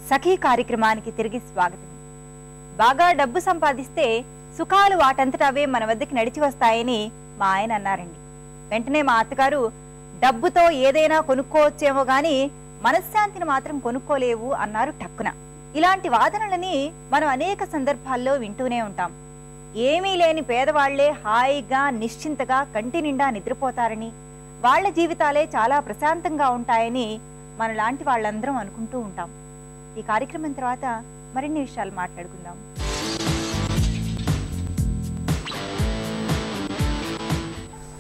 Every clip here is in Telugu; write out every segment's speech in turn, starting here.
సఖీ కార్యక్రమానికి తిరిగి స్వాగతం. బాగా డబ్బు సంపాదిస్తే సుఖాలు వాటంతట అవే మన వద్దకి నడిచి వస్తాయని మా ఆయన అన్నారండి. వెంటనే మా అత్తగారు డబ్బుతో ఏదైనా కొనుక్కోవచ్చేమో గాని మనశ్శాంతిని మాత్రం కొనుక్కోలేవు అన్నారు టక్కున. ఇలాంటి వాదనలని మనం అనేక సందర్భాల్లో వింటూనే ఉంటాం. ఏమీ లేని పేదవాళ్లే హాయిగా నిశ్చింతగా కంటి నిండా నిద్రపోతారని, వాళ్ల జీవితాలే చాలా ప్రశాంతంగా ఉంటాయని మనలాంటి వాళ్ళందరం అనుకుంటూ ఉంటాం. ఈ కార్యక్రమం తర్వాత మరిన్ని విషయాలు మాట్లాడుకుందాం.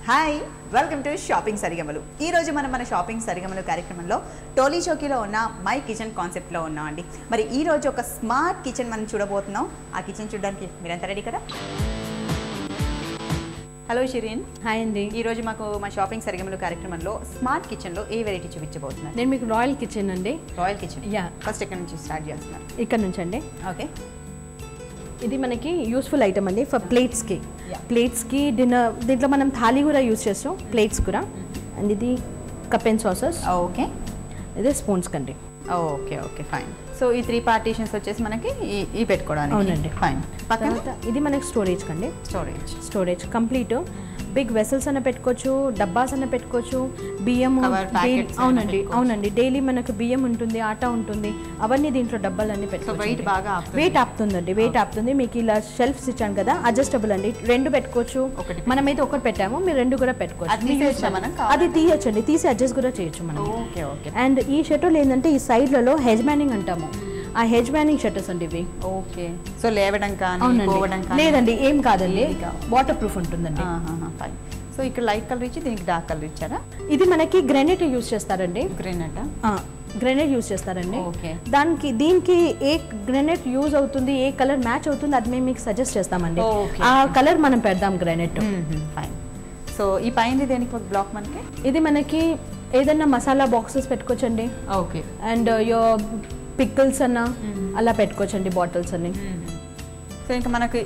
Hi, welcome to shopping Sarigamalu. ఈ రోజు మన షాపింగ్ సరిగమలు కార్యక్రమంలో టోలీ చౌకీలో ఉన్న మై కిచెన్ కాన్సెప్ట్లో ఉన్నాం అండి. మరి ఈ రోజు ఒక స్మార్ట్ కిచెన్ మనం చూడబోతున్నాం. ఆ కిచెన్ చూడడానికి మీరంతా రెడీ కదా? హలో షిరీన్. హాయ్ అండి. ఈ రోజు మాకు మా షాపింగ్ సరిగమలు కార్యక్రమంలో స్మార్ట్ కిచెన్లో ఏ వెరైటీ చూపించబోతున్నారు? నేను మీకు రాయల్ కిచెన్ అండి. Royal kitchen. యా. ఫస్ట్ ఎక్కడి నుంచి స్టార్ట్ చేస్తున్నారు? ఇక్కడ నుంచి అండి. ఓకే. ఇది మనకి యూస్ఫుల్ ఐటమ్ అండి ఫర్ ప్లేట్స్కి డిన్నర్. దీంట్లో మనం థాలీ కూడా యూస్ చేస్తాం, ప్లేట్స్ కూడా. అండ్ ఇది కప్ అండ్ సాసెస్. ఓకే. ఇది స్పూన్స్ కండి. Okay okay fine. సో ఈ 3 పార్టీషన్స్ వచ్చేసి మనకి ఈ పెట్టుకోవడానికి. అవునండి. ఫైన్. పక్కన ఇది మనకి స్టోరేజ్ కండి. Storage complete. బిగ్ వెసల్స్ అన్న పెట్టుకోవచ్చు, డబ్బాస్ అన్న పెట్టుకోవచ్చు, బియ్యం. అవునండి డైలీ మనకు బియ్యం ఉంటుంది, ఆటా ఉంటుంది, అవన్నీ దీంట్లో డబ్బాలన్నీ పెట్టుకోవచ్చు. వెయిట్ ఆపుతుందండి, వెయిట్ ఆపుతుంది. మీకు ఇలా షెల్ఫ్స్ ఇచ్చాను కదా, అడ్జస్టబుల్ అండి. 2 పెట్టుకోవచ్చు. మనమైతే ఒకటి పెట్టాము, మీరు 2 కూడా పెట్టుకోవచ్చు. అది తీయచ్చండి, తీసి అడ్జస్ట్ కూడా చేయొచ్చు మనం. అండ్ ఈ షర్టులు ఏంటంటే ఈ సైడ్లలో హెజ్మానింగ్ అంటాము, ఆ హెజ్మానింగ్ షట్టర్స్ అండి ఇవి. ఓకే. సో లేవడం కానీ లేదండి, ఏం కాదండి, వాటర్ ప్రూఫ్ ఉంటుందండి. సో ఇక్కడ లైట్ కలర్ ఇచ్చి దీనికి డార్క్ కలర్ ఇచ్చారా? ఇది మనకి గ్రానైట్ యూజ్ చేస్తారండి. గ్రానైట్ యూజ్ చేస్తారండి. దీనికి ఏ గ్రానైట్ యూజ్ అవుతుంది, ఏ కలర్ మ్యాచ్ అవుతుంది, అది మేము మీకు సజెస్ట్ చేస్తామండి. ఆ కలర్ మనం పెడదాం గ్రానైట్. ఫైన్. సో ఈ పైన దేనికి బ్లాక్ మనకి? ఇది మనకి ఏదన్నా మసాలా బాక్సెస్ పెట్టుకోవచ్చండి. ఓకే. అండ్ పిక్కల్స్ అన్న అలా పెట్టుకోవచ్చండి, బాటిల్స్ అన్ని. సో ఇంకా మనకి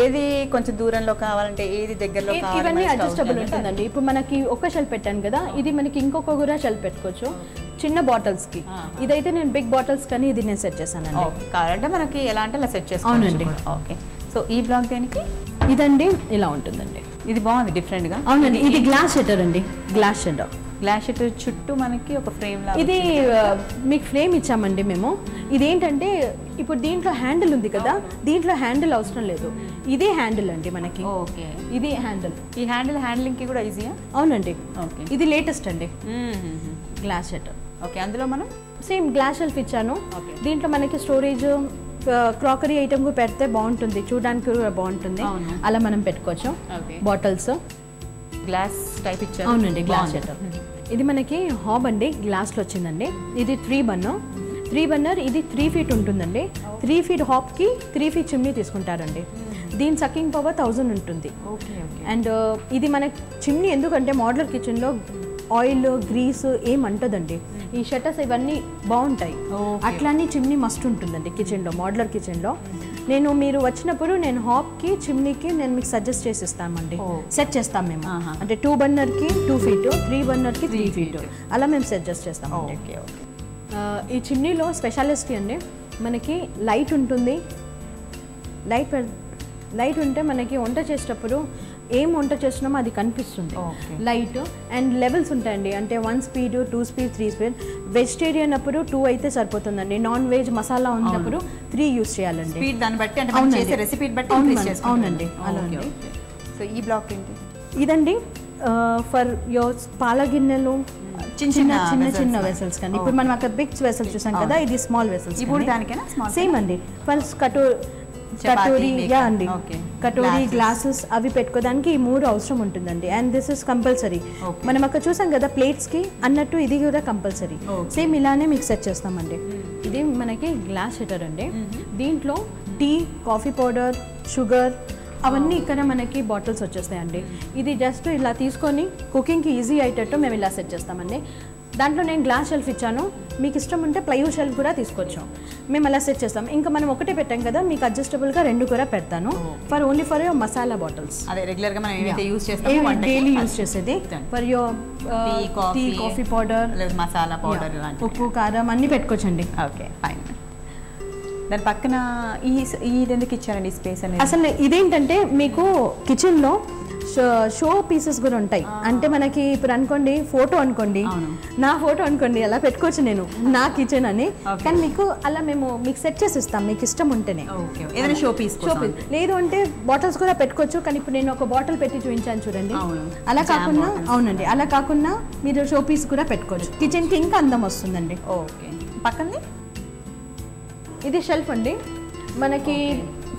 ఏది కొంచెం దూరంలో కావాలంటే ఏది దగ్గరలో ఇవన్నీ అడ్జస్టబుల్ ఉంటుందండి. ఇప్పుడు మనకి ఒక షెల్ఫ్ పెట్టాను కదా, ఇది మనకి ఇంకొక కూడా షెల్ఫ్ పెట్టుకోవచ్చు చిన్న బాటిల్స్ కి. ఇదైతే నేను బిగ్ బాటిల్స్ కానీ ఇది నేను సెట్ చేశానండి. కావాలంటే మనకి ఎలా అంటే అలా సెట్ చేసుకోవాలండి. ఓకే. సో ఈ బ్లాక్ దేనికి? ఇదండి ఇలా ఉంటుందండి. ఇది బాగుంది, డిఫరెంట్ గా. అవునండి, ఇది గ్లాస్ షట్టర్ అండి. గ్లాస్ షట్టర్ చుట్టూ మనకి ఒక ఫ్రేమ్ లా. ఇది మీకు ఫ్రేమ్ ఇచ్చామండి మేము. ఇదేంటంటే ఇప్పుడు దీంట్లో హ్యాండిల్ ఉంది కదా, దీంట్లో హ్యాండిల్ అవసరం లేదు, ఇదే హ్యాండిల్ అండి మనకి. ఓకే. ఇది హ్యాండిల్. ఈ హ్యాండ్లింగ్ కి కూడా ఈజీయా? అవునండి. ఓకే. ఇది లేటెస్ట్ అండి గ్లాస్ షట్టర్. ఓకే. అందులో మనం సేమ్ గ్లాస్ షెల్ఫ్ ఇచ్చాను. దీంట్లో మనకి స్టోరేజ్ క్రాకరీ ఐటమ్ కూడా పెడితే బాగుంటుంది, చూడడానికి కూడా బాగుంటుంది. అలా మనం పెట్టుకోవచ్చు. బాటిల్స్ గ్లాస్ టైప్ ఇచ్చారు. అవునండి, గ్లాస్ షట్టర్. ఇది మనకి హాబ్ అండి, గ్లాస్లో వచ్చిందండి. ఇది 3 బర్నర్. ఇది 3 feet ఉంటుందండి. 3 feet హాబ్కి 3 feet చిమ్నీ తీసుకుంటారండి. దీని సకింగ్ పవర్ 1000 ఉంటుంది. అండ్ ఇది మన చిమ్నీ ఎందుకంటే మోడ్యులర్ కిచెన్లో ఆయిల్ గ్రీస్ ఏమంటదండి. ఈ షట్టర్స్ ఇవన్నీ బాగుంటాయి. అట్లానే చిమ్నీ మస్ట్ ఉంటుందండి కిచెన్లో, మోడ్యులర్ కిచెన్లో. మీరు వచ్చినప్పుడు నేను హాబ్కి చిమ్నీకి నేను మీకు సజెస్ట్ చేసి ఇస్తామండి, సెట్ చేస్తాం మేము. అంటే 2 బర్నర్కి 2 feet, 3 బర్నర్కి 3 feet అలా మేము సజెస్ట్ చేస్తాం. ఈ చిమ్నీలో స్పెషాలిటీ అండి, మనకి లైట్ ఉంటుంది. లైట్ ఉంటే మనకి వంట చేసేటప్పుడు ఏం వంట చేస్తున్నామో అది కనిపిస్తుంది. లైట్ అండ్ లెవెల్స్ ఉంటాయండి, అంటే 1 speed, 2 speed, 3 speed. వెజిటేరియన్ అప్పుడు 2 అయితే సరిపోతుందండి. నాన్ వెజ్ మసాలా ఉన్నప్పుడు 3 యూస్ చేయాలండి. అవునండి. అలాగే. సో ఈ బ్లాక్ ఏంటి? ఇదండి ఫర్ యోర్ పాల గిన్నెలు, చిన్న వెసల్స్ కానీ. ఇప్పుడు మనం అక్కడ బిగ్ వెసల్స్ చూసాం కదా, ఇది స్మాల్ వెసల్స్. సేమ్ అండి. ఫస్ట్ కటోరీ గ్లాసెస్ అవి పెట్టుకోవడానికి ఈ 3 అవసరం ఉంటుందండి. And this is compulsory. మనం అక్కడ చూసాం కదా ప్లేట్స్ కి అన్నట్టు ఇది కూడా కంపల్సరీ. సేమ్ ఇలానే మీకు సెట్ చేస్తామండి. ఇది మనకి గ్లాస్ షట్టర్ అండి. దీంట్లో టీ, కాఫీ పౌడర్, షుగర్ అవన్నీ ఇక్కడ మనకి బాటిల్స్ వచ్చేస్తాయండి. ఇది జస్ట్ ఇలా తీసుకొని కుకింగ్కి ఈజీ అయ్యేటట్టు మేము ఇలా సెట్ చేస్తామండి. దాంట్లో నేను గ్లాస్ షెల్ఫ్ ఇచ్చాను, మీకు ఇష్టం ఉంటే ప్లైవుడ్ షెల్ఫ్ కూడా తీసుకోవచ్చు. మేము అలా సెట్ చేస్తాం. ఇంకా మనం ఒకటే పెట్టాం కదా, మీకు అడ్జస్టబుల్గా 2 కూడా పెడతాను. Only for your masala bottles. అదే రెగ్యులర్గా మనం ఏమైతే యూస్ చేస్తామో డైలీ యూస్ చేసేది. For your tea, coffee powder, masala powder, ఉప్పు, కారం అన్నీ పెట్టుకోవచ్చండి. Okay fine. దాని పక్కన ఇది ఎందుకు ఇచ్చారండి స్పేస్ అనేది? అసలు ఇదేంటంటే మీకు కిచెన్లో షో పీసెస్ కూడా ఉంటాయి. అంటే మనకి ఇప్పుడు అనుకోండి ఫోటో అనుకోండి, నా ఫోటో అనుకోండి, అలా పెట్టుకోవచ్చు నేను నా కిచెన్ అని. కానీ మీకు అలా మేము మీకు సెట్ చేసి ఇస్తాం మీకు ఇష్టం ఉంటేనే. ఏదైనా షో పీస్ లేదు అంటే బాటిల్స్ కూడా పెట్టుకోవచ్చు. కానీ ఇప్పుడు నేను ఒక బాటిల్ పెట్టి చూపించాను చూడండి, అలా కాకుండా అవునండి అలా కాకుండా మీరు షో పీస్ కూడా పెట్టుకోవచ్చు. కిచెన్కి ఇంకా అందం వస్తుందండి. ఓకే, పక్కనే ఇది షెల్ఫ్ అండి. మనకి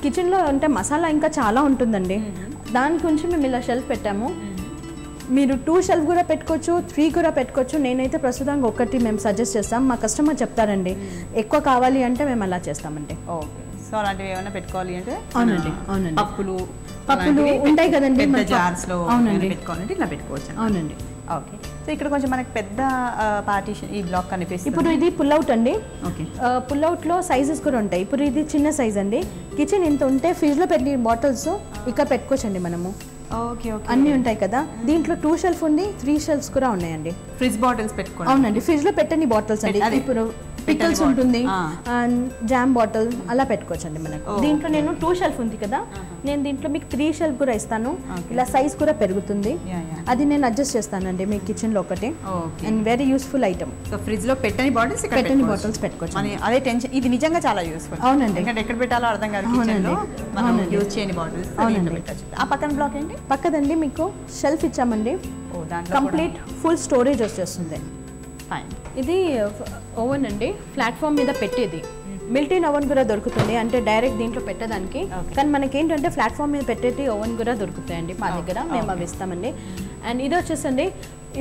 కిచెన్లో అంటే మసాలా ఇంకా చాలా ఉంటుందండి, దాని గురించి మేము ఇలా షెల్ఫ్ పెట్టాము. మీరు 2 షెల్ఫ్ కూడా పెట్టుకోవచ్చు, 3 కూడా పెట్టుకోవచ్చు. నేనైతే ప్రస్తుతానికి ఒకటి మేము సజెస్ట్ చేస్తాం. మా కస్టమర్ చెప్తారండి ఎక్కువ కావాలి అంటే మేము అలా చేస్తామండి. ఓకే, సో అలాంటివి ఏమైనా పెట్టుకోవాలి అంటే అవునండి అవునండి పప్పులు ఉంటాయి కదండి జార్స్లో పెట్టుకోవాలంటే ఇట్లా పెట్టుకోవచ్చు. అవునండి. ఓకే, సో ఇక్కడ కొంచెం మనకి పెద్ద పార్టీషన్ ఈ బ్లాక్ కనిపిస్తుంది. ఇప్పుడు ఇది పుల్అవుట్ అండి. ఓకే, పుల్అవుట్లో సైజెస్ కూడా ఉంటాయి. ఇప్పుడు ఇది చిన్న సైజ్ అండి. కిచెన్ ఇంత ఉంటే ఫ్రిడ్జ్లో పెట్టి బాటిల్స్ ఇక్కడ పెట్టుకోవచ్చండి మనము. ఓకే ఓకే, అన్నీ ఉంటాయి కదా. దీంట్లో 2 షెల్ఫ్ ఉంది, 3 షెల్ఫ్స్ కూడా ఉన్నాయండి. ఫ్రిడ్జ్ బాటిల్స్ పెట్టుకోండి. అవునండి, ఫ్రిడ్జ్ లో పెట్టని బాటిల్స్ అండి. ఇప్పుడు పికల్స్ ఉంటుంది, జామ్ బాటిల్ అలా పెట్టుకోవచ్చు అండి మనకు. దీంట్లో నేను 2 షెల్ఫ్ ఉంది కదా, నేను దీంట్లో మీకు 3 షెల్ఫ్ కూడా ఇస్తాను. ఇలా సైజ్ కూడా పెరుగుతుంది, అది నేను అడ్జస్ట్ చేస్తానండి మీ కిచెన్ లో ఒకటి. And very useful item. So fridge లో పెట్టని బాటిల్స్ పెట్టుకోవచ్చు. అదే టెన్షన్, ఇది నిజంగా చాలా యూస్ఫుల్. అవునండి, ఎందుకంటే ఎక్కడ పెట్టాలో అర్థం కాదు కిచెన్ లో మనం యూజ్ చేయని బాటిల్స్. అవునండి. ఆ పక్కన బ్లాక్ ఏంటి? పక్కదండి మీకు షెల్ఫ్ ఇచ్చామండి, కంప్లీట్ ఫుల్ స్టోరేజ్ వచ్చేస్తుంది. ఫైన్. ఇది ఓవెన్ అండి, ప్లాట్ఫామ్ మీద పెట్టేది. మిల్టీన్ ఓవెన్ కూడా దొరుకుతుంది, అంటే డైరెక్ట్ దీంట్లో పెట్టడానికి. కానీ మనకి ఏంటంటే ప్లాట్ఫామ్ మీద పెట్టేది ఓవెన్ కూడా దొరుకుతాయండి మా దగ్గర, మేము అవి ఇస్తామండి. అండ్ ఇది వచ్చేసండి,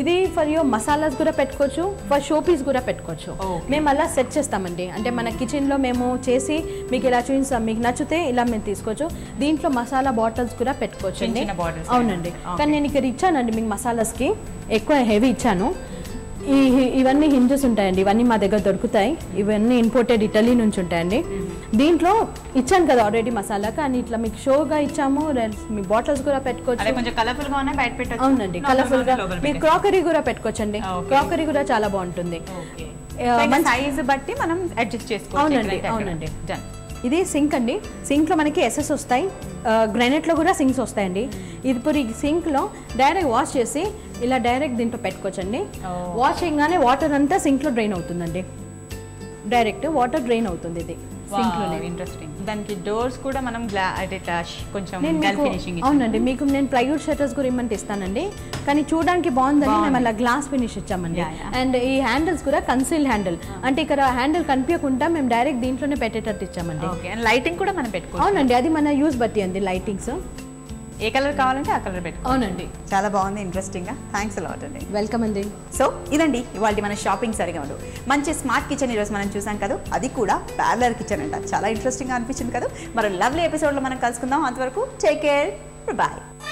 ఇది ఫర్ యువర్ మసాలాస్ కూడా పెట్టుకోవచ్చు, ఫర్ షో పీస్ కూడా పెట్టుకోవచ్చు. మేము అలా సెట్ చేస్తామండి, అంటే మన కిచెన్లో మేము చేసి మీకు ఇలా చూపిస్తాం. మీకు నచ్చితే ఇలా మేము తీసుకోవచ్చు. దీంట్లో మసాలా బాటిల్స్ కూడా పెట్టుకోవచ్చు అండి. అవునండి, కానీ నేను ఇక్కడ ఇచ్చానండి మీకు మసాలాస్కి ఎక్కువ హెవీ ఇచ్చాను. ఇవన్నీ హింజెస్ ఉంటాయండి, ఇవన్నీ మా దగ్గర దొరుకుతాయి. ఇవన్నీ ఇంపోర్టెడ్ ఇటలీ నుంచి ఉంటాయండి. దీంట్లో ఇచ్చాను కదా ఆల్రెడీ మసాలా, కానీ ఇట్లా మీకు షోగా ఇచ్చాము. మీ బాటిల్స్ కూడా పెట్టుకోవచ్చు, కొంచెం కలర్ఫుల్ గా ఉన్నాయి, బయట పెట్టొచ్చు. అవునండి, కలర్ఫుల్ గా. మీరు క్రాకరీ కూడా పెట్టుకోవచ్చు అండి, క్రాకరీ కూడా చాలా బాగుంటుంది. సైజ్ బట్టి మనం అడ్జస్ట్ చేసుకోవచ్చు. అవునండి అవునండి. ఇది సింక్ అండి, సింక్లో మనకి ఎస్ఎస్ వస్తాయి, గ్రానైట్లో కూడా సింక్స్ వస్తాయండి. ఇప్పుడు ఈ సింక్లో డైరెక్ట్ వాష్ చేసి ఇలా డైరెక్ట్ దీంట్లో పెట్టుకోవచ్చండి. వాష్ చేయగానే వాటర్ అంతా సింక్లో డ్రైన్ అవుతుందండి, డైరెక్ట్ వాటర్ డ్రైన్ అవుతుంది ఇది సింక్లోనే. ఇంట్రెస్టింగ్. దానికి డోర్స్ కూడా మనం కొంచెం అవునండి, మీకు నేను ప్లైవుడ్ షట్టర్స్ కూడా ఇమ్మంటే ఇస్తానండి, కానీ చూడడానికి బాగుందని మేము అలా గ్లాస్ ఫినిష్ ఇచ్చామండి. అండ్ ఈ హ్యాండిల్స్ కూడా కన్సీల్ హ్యాండిల్, అంటే ఇక్కడ హ్యాండిల్ కనిపించకుండా మేము డైరెక్ట్ దీంట్లోనే పెట్టేటట్టు ఇచ్చామండి. లైటింగ్ కూడా మనం పెట్టుకోవచ్చు. అవునండి, అది మన యూస్ బట్టి అండి లైటింగ్స్. ఏ కలర్ కావాలంటే ఆ కలర్ పెట్టుకో. అవునండి, చాలా బాగుంది, ఇంట్రెస్టింగ్గా. థ్యాంక్స్ అలాట్ అండి. వెల్కమ్ అండి. సో ఇదండి ఇవాళ మన షాపింగ్ సరిగా ఉండు. మంచి స్మార్ట్ కిచెన్ ఈరోజు మనం చూసాం కదా, అది కూడా పార్లర్ కిచెన్ అంట. చాలా ఇంట్రెస్టింగ్గా అనిపించింది కదా. మరి లవ్లీ ఎపిసోడ్లో మనం కలుసుకుందాం. అంతవరకు టేక్ కేర్, బాయ్.